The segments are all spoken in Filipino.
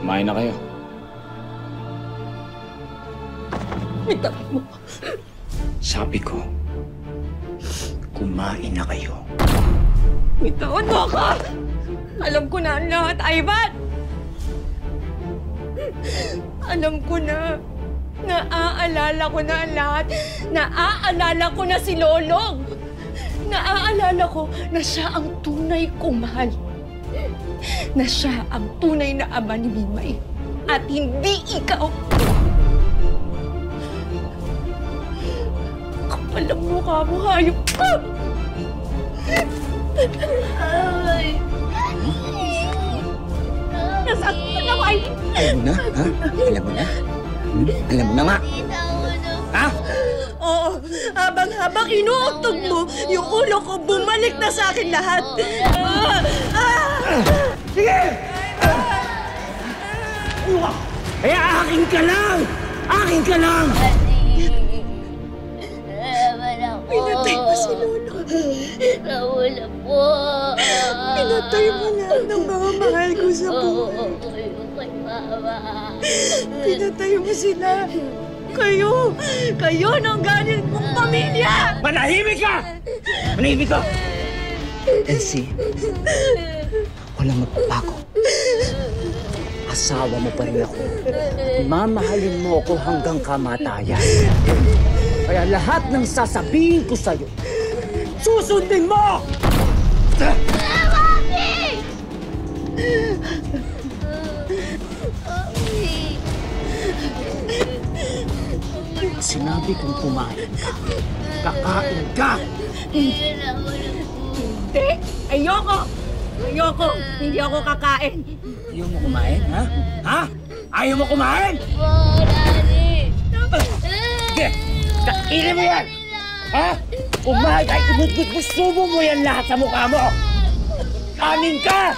Kumain na kayo. Bitawan mo. Sabi ko, kumain na kayo. Bitawan mo ako! Alam ko na ang lahat, Ivan! Alam ko na. Naaalala ko na ang lahat. Naaalala ko na si Lolong. Naaalala ko na siya ang tunay kong mahal. Na siya ang tunay na ama ni Mimay. At hindi ikaw. Kapal ang mukha mo, hayop ka! Nasaktan ako, Ivan! Alam mo na, ha? Alam mo na? Alam mo na nga! Ha? Oo, habang inuutog mo, yung ulo ko bumalik na sa akin lahat. Sige! Kaya akin ka lang! Akin ka lang! Pinatay mo si Lolo. Nawala po. Pinatay mo lahat ng mga mahal ko sa buhay. Kay Mama. Pinatay mo sila. Kayo ng galit mong pamilya! Manahimik ka! Manahimik ka! Elsie, walang magpapago. Asawa mo pa rin ako. Mamahalin mo ako hanggang kamatayan. Kaya lahat ng sasabihin ko sa'yo, susundin mo! Sinabi kong kumain ka. Kakain ka! Hindi! Ayoko! Hindi ako kakain. Ayaw mo kumain, ha? Ha? Ayaw mo kumain? Sige! Kainin mo yan! Ha? Kumain kahit imut-gut mo, subo mo yan lahat sa mukha mo! Kanin ka!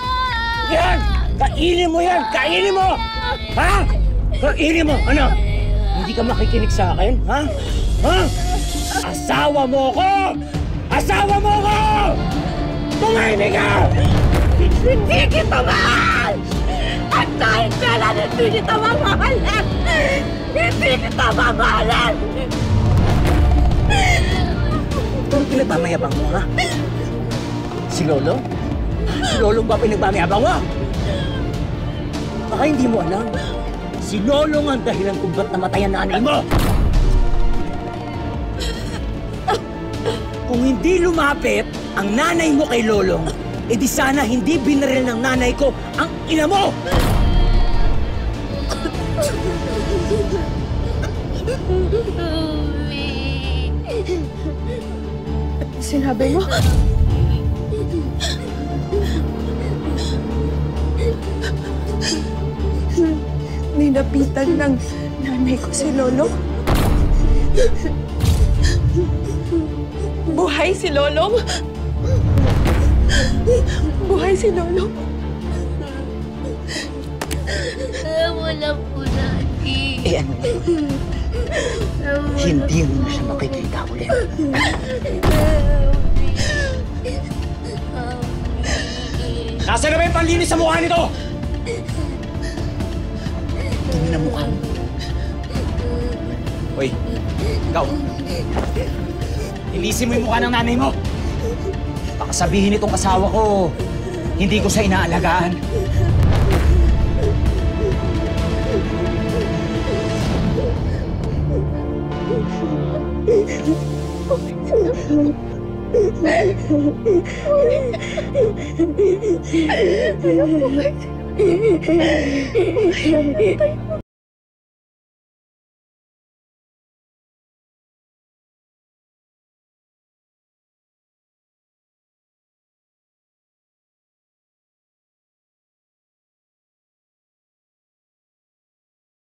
Yan! Kainin mo yan! Kainin mo! Ha? Kainin mo! Ano? Hindi ka makikinig sa akin, ha? Ha? Asawa mo ko! Asawa mo ko! Tumahimik ka! Hindi kita mahal! At dahil kailan hindi kita mamahalan! Hindi kita mamahalan! Ito ang pinagmamayabang mo, ha? Si Lolo? Si Lolo ba pinagmamayabang mo? Baka hindi mo alam. Si Lolo ang dahilan kung ba't namatay ang nanay mo! Kung hindi lumapit ang nanay mo kay Lolong, edi sana hindi binaril ng nanay ko ang ina mo! Sinabi mo? Ninapitan ng nanay ko si Lolo? Buhay si Lolong? Buhay si Lolong? Wala po, Daddy. Eh ano na? Hindi mo na siya makikita ulit. Nasaan na ba yung panlinis sa mukha nito? Dumi na mukha mo. Hoy, ikaw. Ilisin mo yung mukha ng nanay mo. Baka sabihin itong asawa ko, hindi ko siya inaalagaan. Ayaw mo ba?